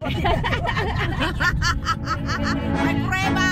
May prueba.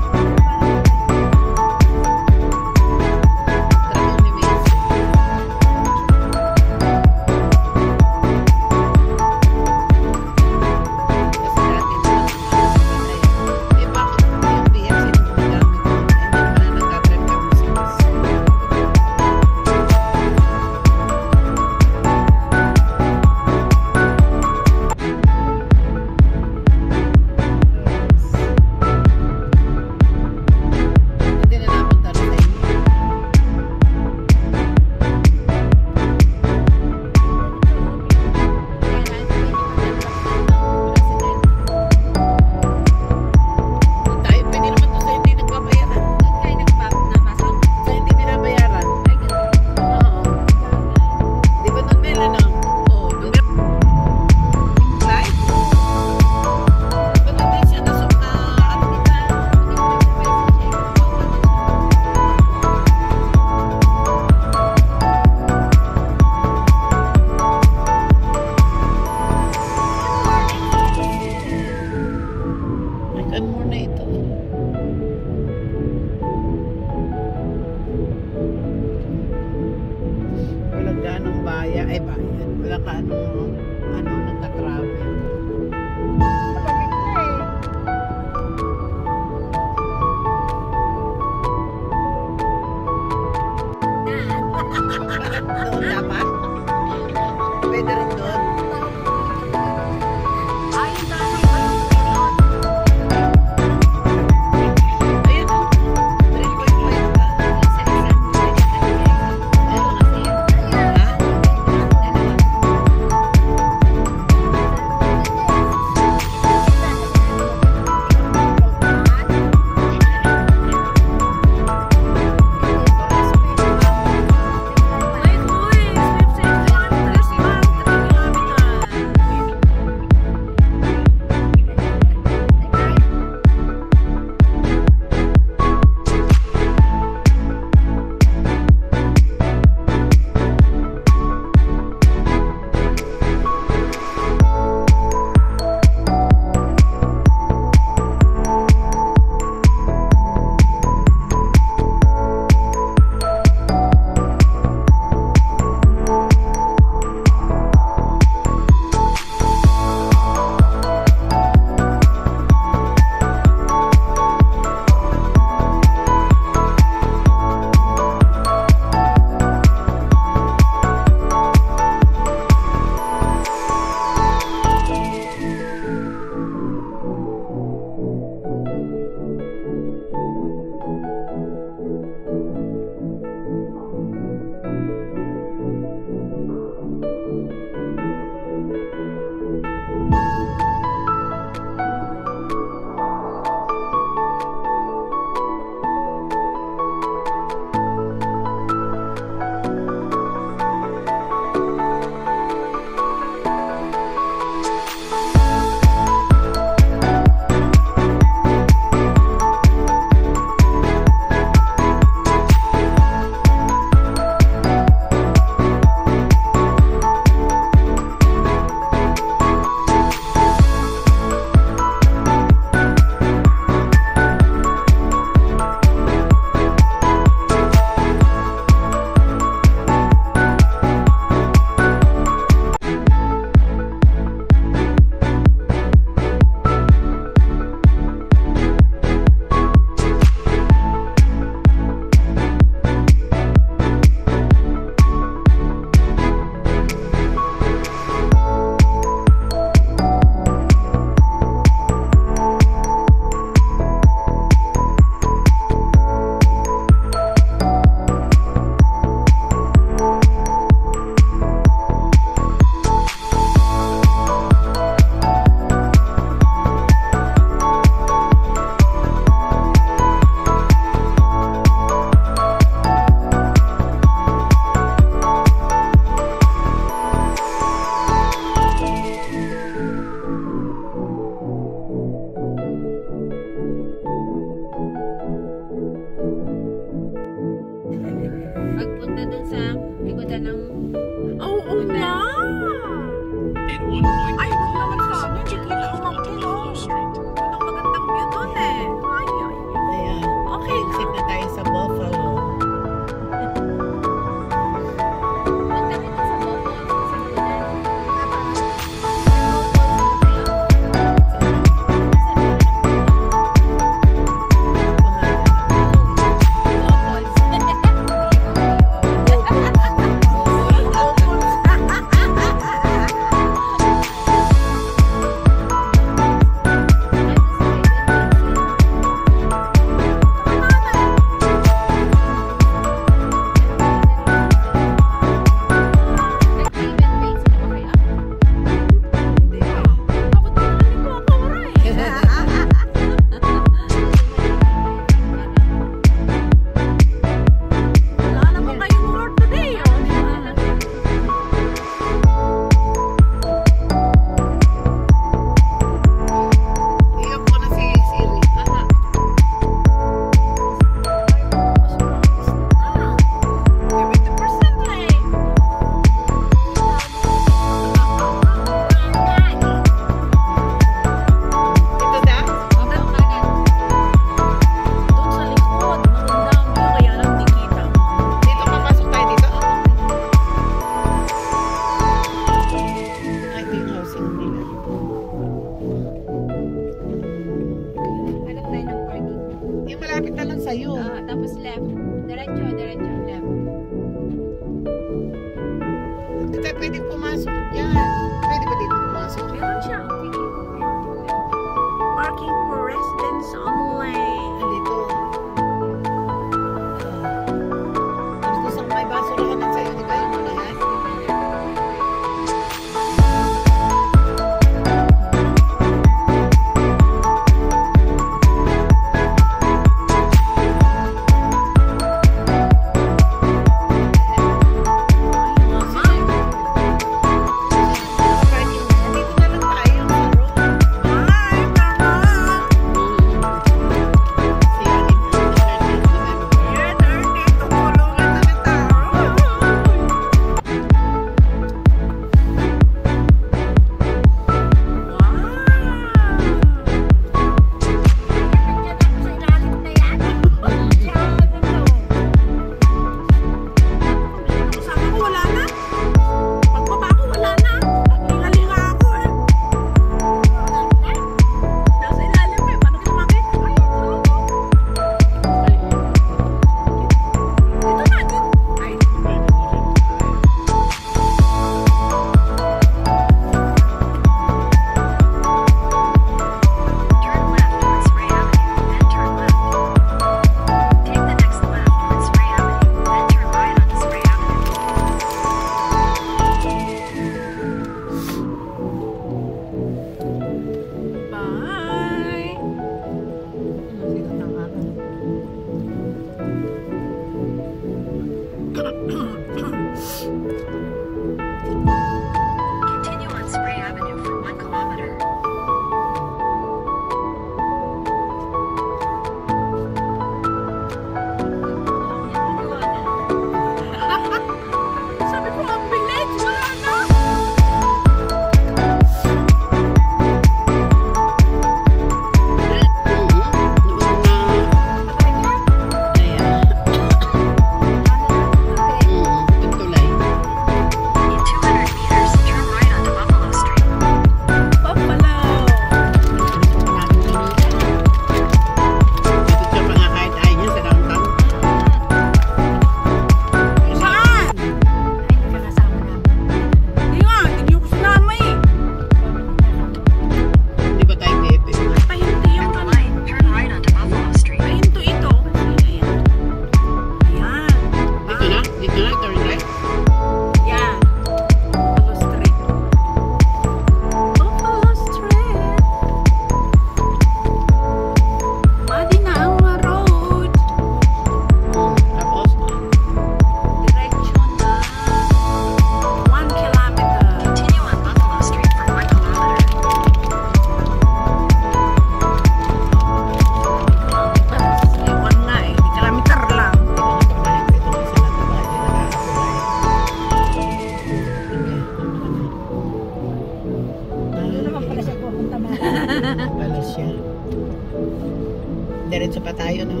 Diretso pa tayo, no?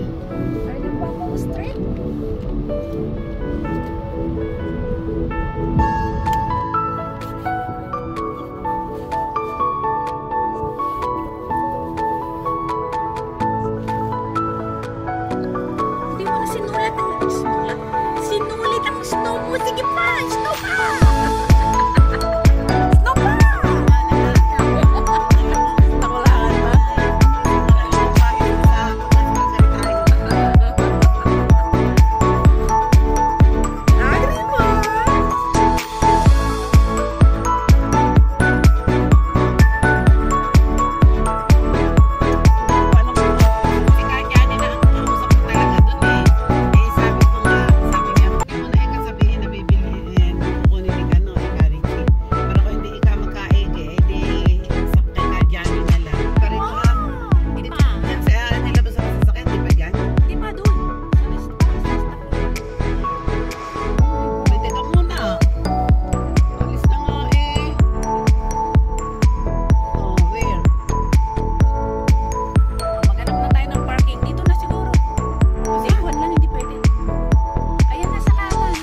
Ayun pa po, straight. Hindi mo na sinulit ang snow mo. Sige pa, snow pa! Snow pa! Nakulaan ba? Agri mo! Di ba dun? Maghanap na tayo ng parking. Dito na siguro. Kasi iwan lang, hindi pwede. Ayan, nasa laban.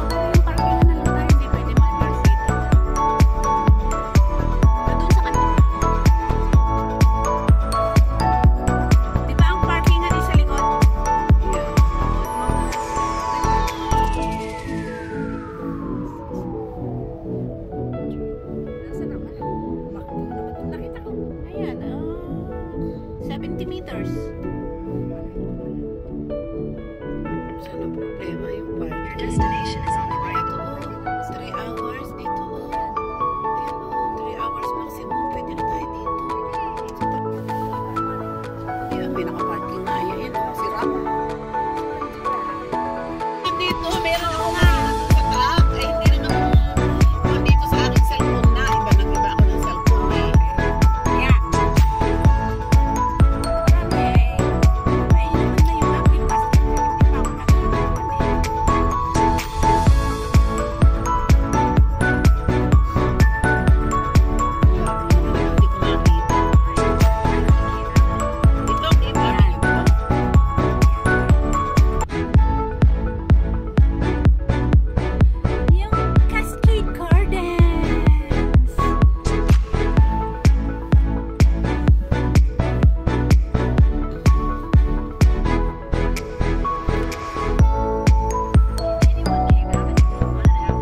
Pero yung parking na lang tayo. Hindi pwede mag-park dito. Doon sa kanila. Di ba ang parking nga di sa likod? Nasa naman? Nakita ko. Ayan, 70 meters. Saan ang problema yung parking? Destination is on the right. Ito, 3 hours dito. Ayan, 3 hours maximum. Pwede na tayo dito. Ayan, pinaka-parking nga yan. Sira mo. Dito, meron ako nga sa truck. Eh, hindi naman dito sa aking cellphone na. Iba nang iba ako ng cellphone eh. Kaya. May naman na yung aking basket. Hindi pa ako nakakalimutan eh. Hindi ko makita. Dito, dito. Yung Cascade Gardens. Anyone came out in 1.5 kilometers.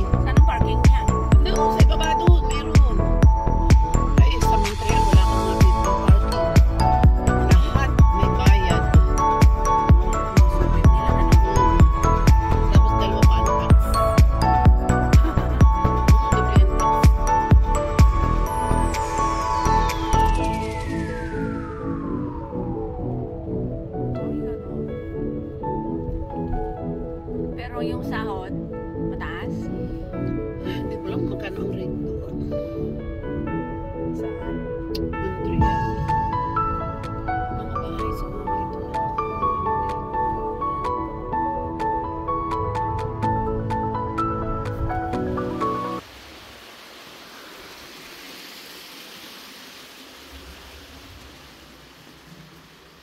Saan ang parking niya? Pero yung sahod, mataas. Saan?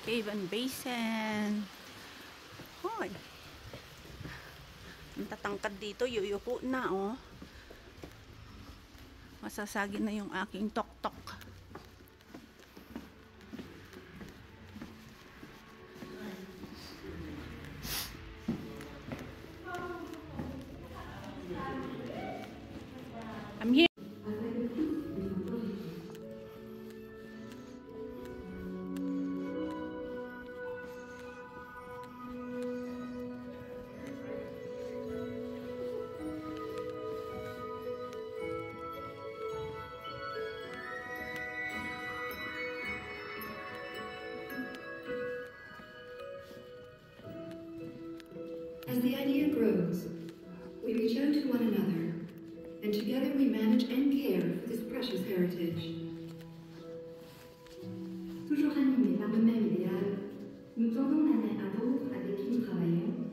Cave and Basin. Hoy. Ang tatangkad dito, yuyuko na, oh. Masasagi na yung aking tok-tok. I'm here. As the idea grows, we reach out to one another, and together we manage and care for this precious heritage. Toujours animés par le même idéal, nous tendons la main à l'autre avec qui nous travaillons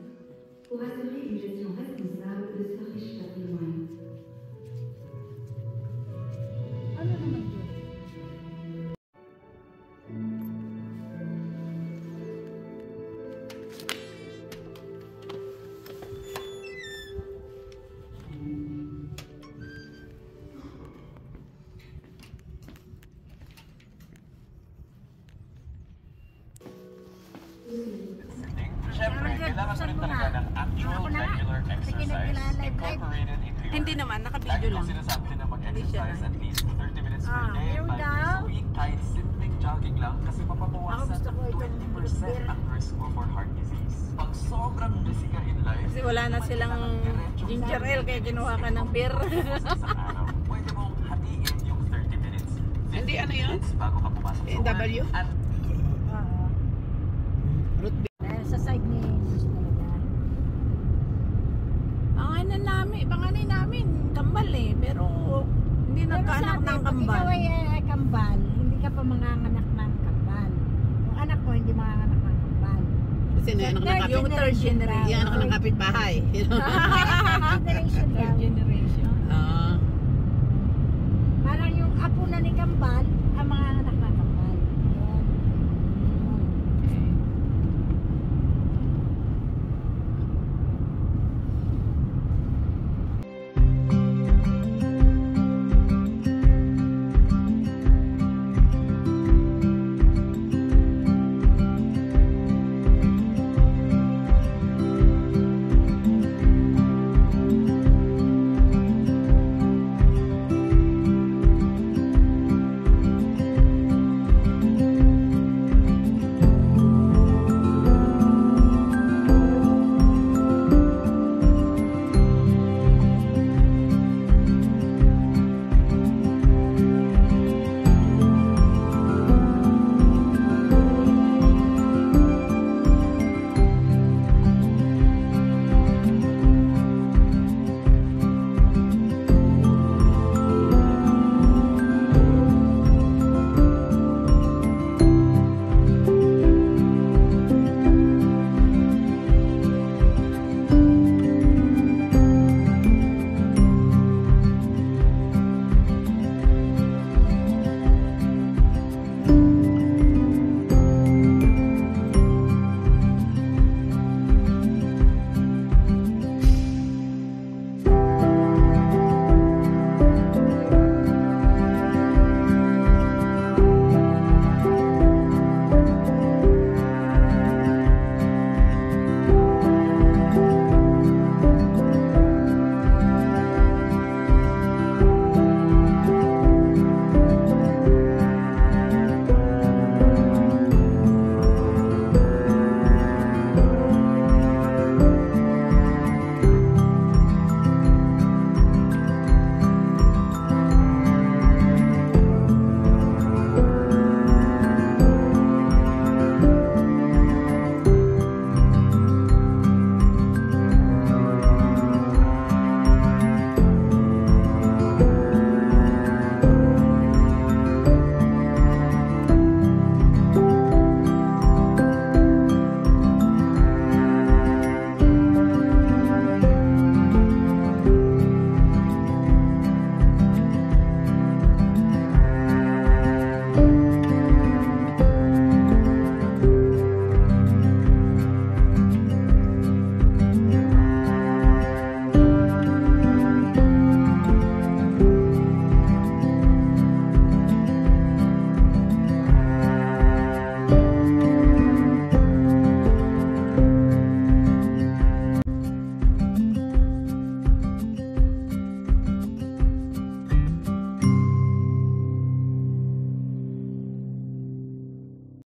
pour assurer une gestion responsable de ce riche patrimoine. syempre, kailangan mo rin talaga ng actual regular exercise incorporated into your Hindi naman, Lagi naka-video kong lang. sinasabi na mag-exercise Hindi at least 30 minutes per day, Meron 5 days a daw. week, kahit simpleng jogging lang kasi Ako mapapawasan gusto ko itong 20% ang risk mo for heart disease. Pag sobrang busy ka in life, Kasi wala na silang ginger ale kaya kinuha ka ng beer. sa araw, pwede mong hatiin yung 30 minutes. 50 Hindi, ano yun? minutes bago ka pumasok sa work. W? At Oo. Root beer. Dahil sa side ni Jesus talaga. Panganay namin, kambal eh. Pero hindi nagkaanak ng Pag kambal. ikaw ay kambal, hindi ka pa manganganak ng kambal. Yung anak mo hindi manganganak ng kambal. Kasi na anak ng Yung third generation. Yung anak ng kapitbahay. Generation Third daw. generation. Ah. Parang yung apo na ni kambal,